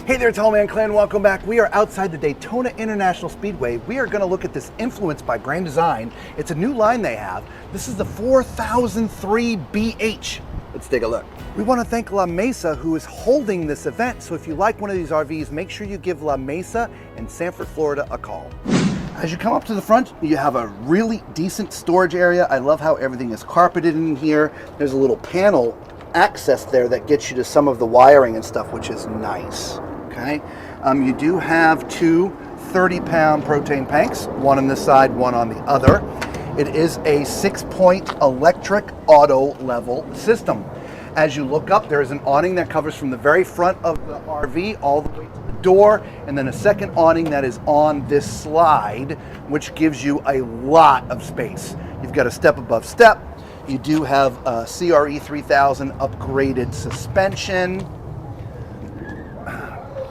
Hey there, Tall Man Clan, welcome back. We are outside the Daytona International Speedway. We are gonna look at this Influenced by Grand Design. It's a new line they have. This is the 4003 BH. Let's take a look. We wanna thank La Mesa who is holding this event. So if you like one of these RVs, make sure you give La Mesa in Sanford, Florida a call. As you come up to the front, you have a really decent storage area. I love how everything is carpeted in here. There's a little panel access there that gets you to some of the wiring and stuff, which is nice. Okay, you do have two 30-pound propane tanks, one on this side, one on the other. It is a 6-point electric auto level system. As you look up, there is an awning that covers from the very front of the RV all the way to the door, and then a second awning that is on this slide, which gives you a lot of space. You've got a step above step. You do have a CRE 3000 upgraded suspension.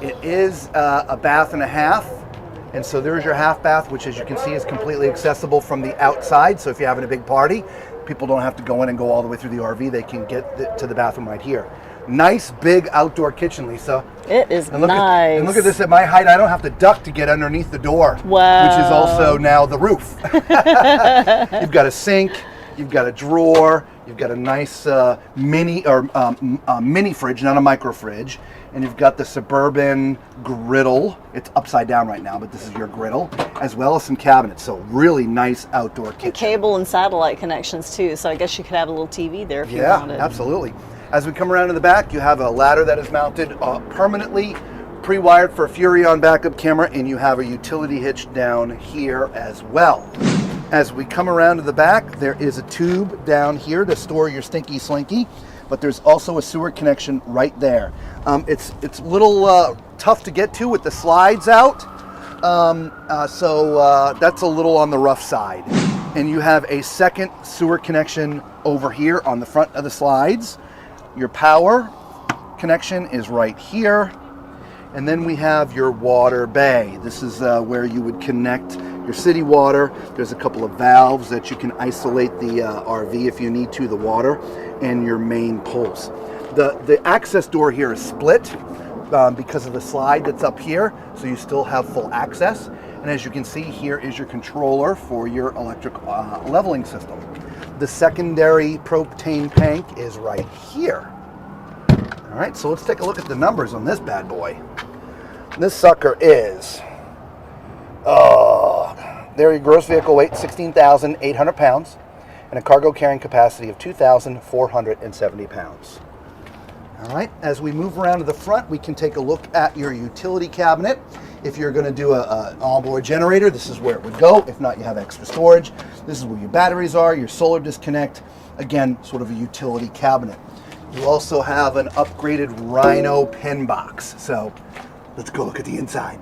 It is a bath and a half, and so there's your half bath, which as you can see is completely accessible from the outside. So if you're having a big party, people don't have to go in and go all the way through the RV. They can get to the bathroom right here. Nice big outdoor kitchen, Lisa. It is nice. And look at this, at my height, I don't have to duck to get underneath the door, wow, which is also now the roof. You've got a sink, you've got a drawer, you've got a nice mini fridge, not a micro fridge. And you've got the Suburban griddle. It's upside down right now, but this is your griddle, as well as some cabinets. So really nice outdoor kitchen. And cable and satellite connections too. So I guess you could have a little TV there if you wanted. Yeah, absolutely. As we come around in the back, you have a ladder that is mounted permanently, pre-wired for a Furrion backup camera, and you have a utility hitch down here as well. As we come around to the back, there is a tube down here to store your stinky slinky. But there's also a sewer connection right there. It's a little tough to get to with the slides out, so that's a little on the rough side. And you have a second sewer connection over here on the front of the slides. Your power connection is right here. And then we have your water bay. This is where you would connect your city water. There's a couple of valves that you can isolate the RV if you need to, the water, and your main pulls. The access door here is split because of the slide that's up here, so you still have full access. And as you can see, here is your controller for your electric leveling system. The secondary propane tank is right here. All right, so let's take a look at the numbers on this bad boy. This sucker is, there your gross vehicle weight, 16,800 pounds, and a cargo carrying capacity of 2,470 pounds. All right, as we move around to the front, we can take a look at your utility cabinet. If you're gonna do an onboard generator, this is where it would go. If not, you have extra storage. This is where your batteries are, your solar disconnect. Again, sort of a utility cabinet. You also have an upgraded Rhino pen box. So let's go look at the inside.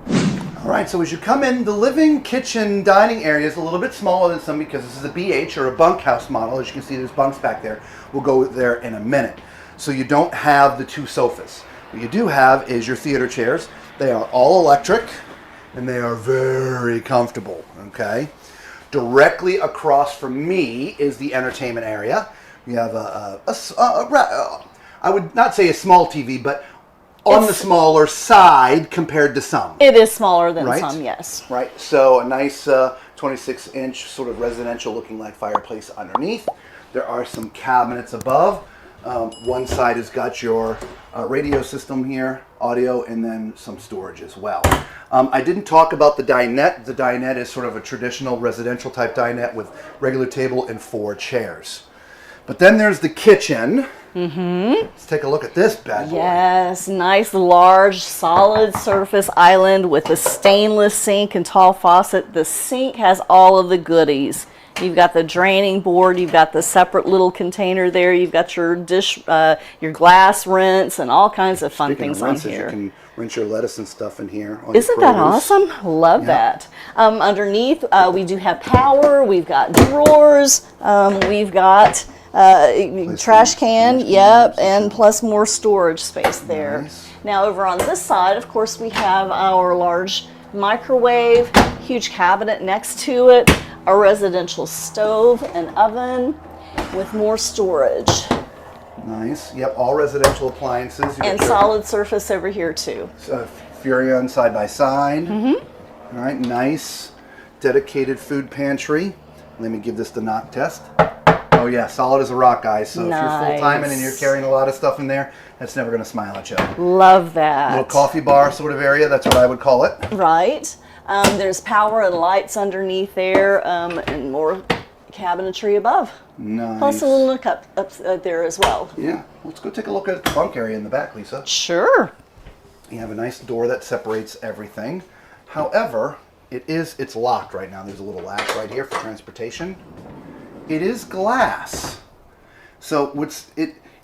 All right, so as you come in, the living, kitchen, dining area is a little bit smaller than some because this is a BH or a bunkhouse model. As you can see, there's bunks back there. We'll go there in a minute. So you don't have the two sofas. What you do have is your theater chairs. They are all electric and they are very comfortable, okay? Directly across from me is the entertainment area. You have I would not say a small TV, but on the smaller side compared to some. It is smaller than some, yes. Right, so a nice 26-inch sort of residential looking like fireplace underneath. There are some cabinets above. One side has got your radio system here, audio, and then some storage as well. I didn't talk about the dinette. The dinette is sort of a traditional residential type dinette with regular table and 4 chairs. But then there's the kitchen. Let's take a look at this bad boy. Yes, nice large solid surface island with a stainless sink and tall faucet. The sink has all of the goodies. You've got the draining board, you've got the separate little container there, you've got your dish, your glass rinse, and all kinds of fun things on here. You can rinse your lettuce and stuff in here. Isn't that awesome? Love that. Underneath, we do have power, we've got drawers, we've got trash can, yep, and plus more storage space there. Nice. Now over on this side, of course, we have our large microwave, huge cabinet next to it, a residential stove and oven with more storage. Nice. Yep, all residential appliances. You And got your, solid surface over here too. Furrion side by side. All right, nice. Dedicated food pantry. Let me give this the knock test. Oh yeah, solid as a rock, guys. So if you're full-timing and you're carrying a lot of stuff in there, that's never going to smile at you. Love that. Little coffee bar sort of area, that's what I would call it. Right. There's power and lights underneath there, and more cabinetry above. Nice. Plus a little nook up there as well. Yeah, let's go take a look at the bunk area in the back, Lisa. Sure. You have a nice door that separates everything. However, it's locked right now. There's a little latch right here for transportation. It is glass. So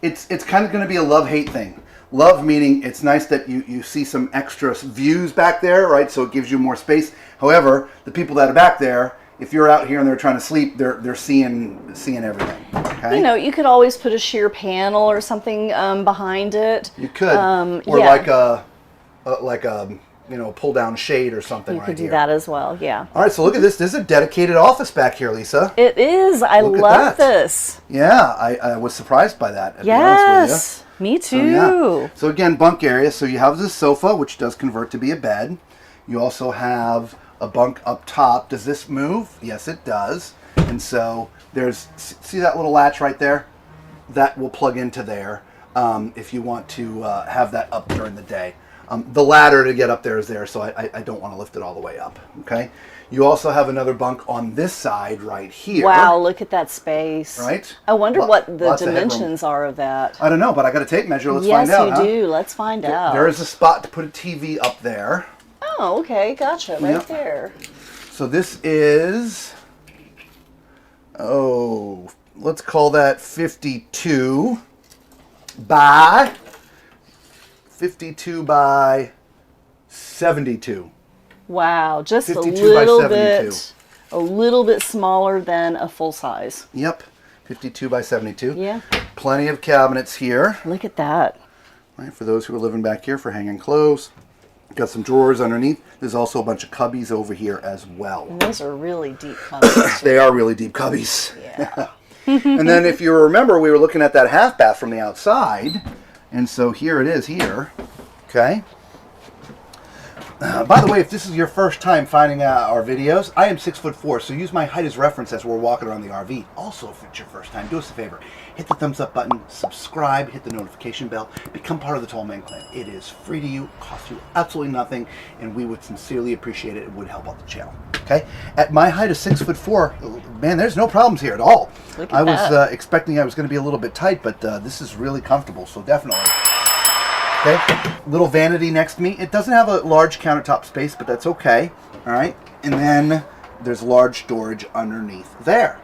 it's kind of going to be a love-hate thing. Love meaning it's nice that you see some extra views back there, right? So it gives you more space. However, the people that are back there, if you're out here and they're trying to sleep, they're seeing everything. Okay? You know, you could always put a sheer panel or something behind it. You could, or yeah. like a pull down shade or something. You right could do here. that as well. Yeah. All right, so look at this. This is a dedicated office back here, Lisa. It is. I Look at love that. this. Yeah, I was surprised by that. To be honest with you. Me So, too. yeah. So again, bunk area. So you have this sofa, which does convert to be a bed. You also have a bunk up top. Does this move? Yes, it does. And so see that little latch right there? That will plug into there if you want to have that up during the day. The ladder to get up there is there, so I don't want to lift it all the way up. Okay. You also have another bunk on this side right here. Wow, look at that space. Right? I wonder what the Lots of headroom. dimensions are of that. I don't know, but I got a tape measure. Let's find out. Yes, you do. Let's find out. There is a spot to put a TV up there. Oh, okay. Gotcha. Right Yep. there. So this is, let's call that 52 by 72. Wow, just 52 by 72. a little bit smaller than a full size. Yep, 52 by 72. Yeah. Plenty of cabinets here. Look at that. Right, for those who are living back here for hanging clothes. Got some drawers underneath. There's also a bunch of cubbies over here as well. And those are really deep cubbies. They are really deep cubbies. Yeah. And then if you remember, we were looking at that half bath from the outside. And so here it is here. Okay. By the way, if this is your first time finding our videos, I am 6'4", so use my height as reference as we're walking around the RV. Also, if it's your first time, do us a favor. Hit the thumbs up button, subscribe, hit the notification bell, become part of the Tall Man Clan. It is free to you, costs you absolutely nothing, and we would sincerely appreciate it. It would help out the channel. Okay? At my height of 6'4", man, there's no problems here at all. Look at I was that. expecting I was going to be a little bit tight, but this is really comfortable, so definitely. Okay, little vanity next to me. It doesn't have a large countertop space, but that's okay. All right, and then there's large storage underneath there.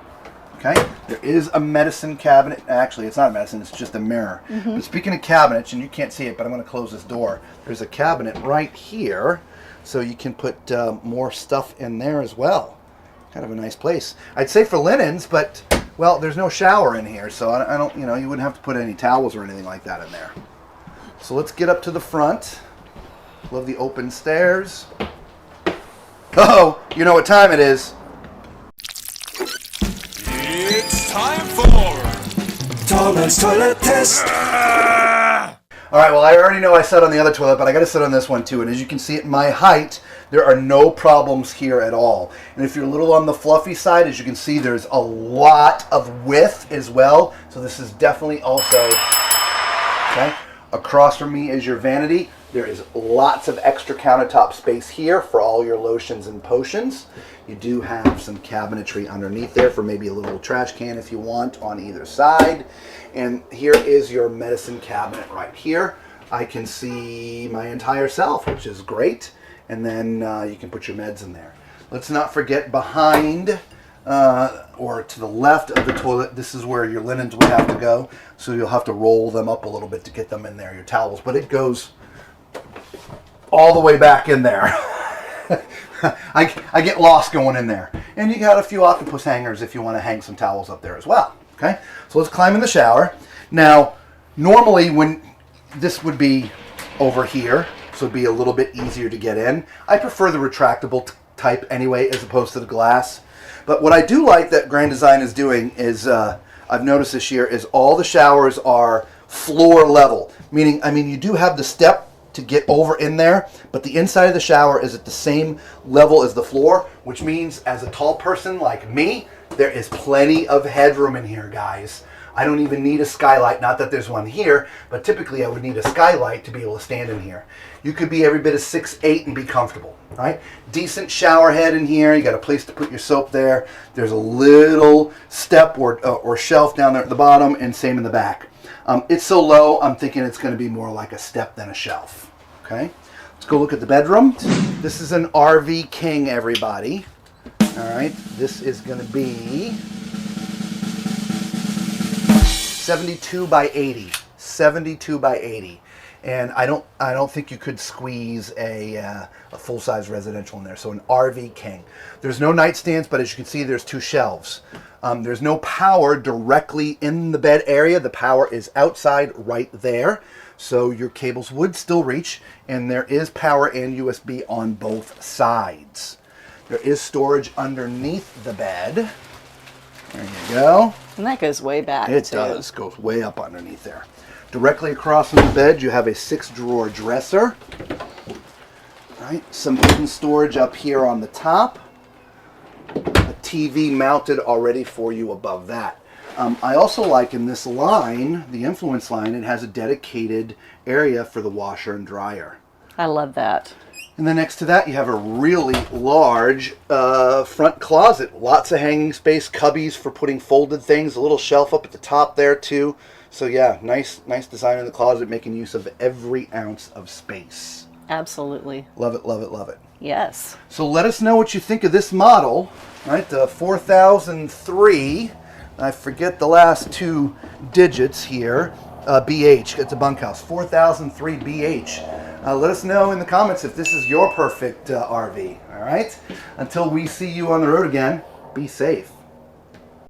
Okay, there is a medicine cabinet. Actually, it's not a medicine, it's just a mirror. But speaking of cabinets, and you can't see it, but I'm going to close this door. There's a cabinet right here, so you can put more stuff in there as well. Kind of a nice place. I'd say for linens, but, well, there's no shower in here, so I don't, you wouldn't have to put any towels or anything like that in there. So let's get up to the front. Love the open stairs. Oh, you know what time it is. It's time for Tall Man's Toilet Test. All right, well, I already know I sat on the other toilet, but I got to sit on this one too. And as you can see at my height, there are no problems here at all. And if you're a little on the fluffy side, as you can see, there's a lot of width as well. So this is definitely also, okay. Across from me is your vanity. There is lots of extra countertop space here for all your lotions and potions. You do have some cabinetry underneath there for maybe a little trash can if you want on either side. And here is your medicine cabinet right here. I can see my entire self, which is great. And then you can put your meds in there. Let's not forget behind or to the left of the toilet, this is where your linens would have to go. So you'll have to roll them up a little bit to get them in there, your towels. But it goes all the way back in there. I get lost going in there. And you got a few octopus hangers if you want to hang some towels up there as well. Okay, so let's climb in the shower. Now, normally when this would be over here, so it'd be a little bit easier to get in. I prefer the retractable type anyway, as opposed to the glass. But what I do like that Grand Design is doing is I've noticed this year is all the showers are floor level, meaning, I mean, you do have the step to get over in there, but the inside of the shower is at the same level as the floor, which means as a tall person like me, there is plenty of headroom in here, guys. I don't even need a skylight, not that there's one here, but typically I would need a skylight to be able to stand in here. You could be every bit of 6'8" and be comfortable, right? Decent shower head in here. You got a place to put your soap there. There's a little step or shelf down there at the bottom, and same in the back. It's so low, I'm thinking it's going to be more like a step than a shelf. Okay, let's go look at the bedroom. This is an RV King, everybody. All right, this is going to be 72 by 80. 72 by 80. And I don't think you could squeeze a full-size residential in there. So an RV King. There's no nightstands, but as you can see, there's 2 shelves. There's no power directly in the bed area. The power is outside right there. So your cables would still reach, and there is power and USB on both sides. There is storage underneath the bed. There you go. And that goes way back, It too. does. Goes way up underneath there. Directly across from the bed, you have a 6-drawer dresser. Right, some hidden storage up here on the top. A TV mounted already for you above that. I also like in this line, the influence line, it has a dedicated area for the washer and dryer. I love that. And then next to that, you have a really large front closet. Lots of hanging space, cubbies for putting folded things, a little shelf up at the top there too. So yeah, nice design in the closet, making use of every ounce of space. Absolutely. Love it, love it, love it. Yes. So let us know what you think of this model, right? The 4003. I forget the last 2 digits here. BH. It's a Bunkhouse. 4003 BH. Let us know in the comments if this is your perfect RV. All right. Until we see you on the road again, be safe.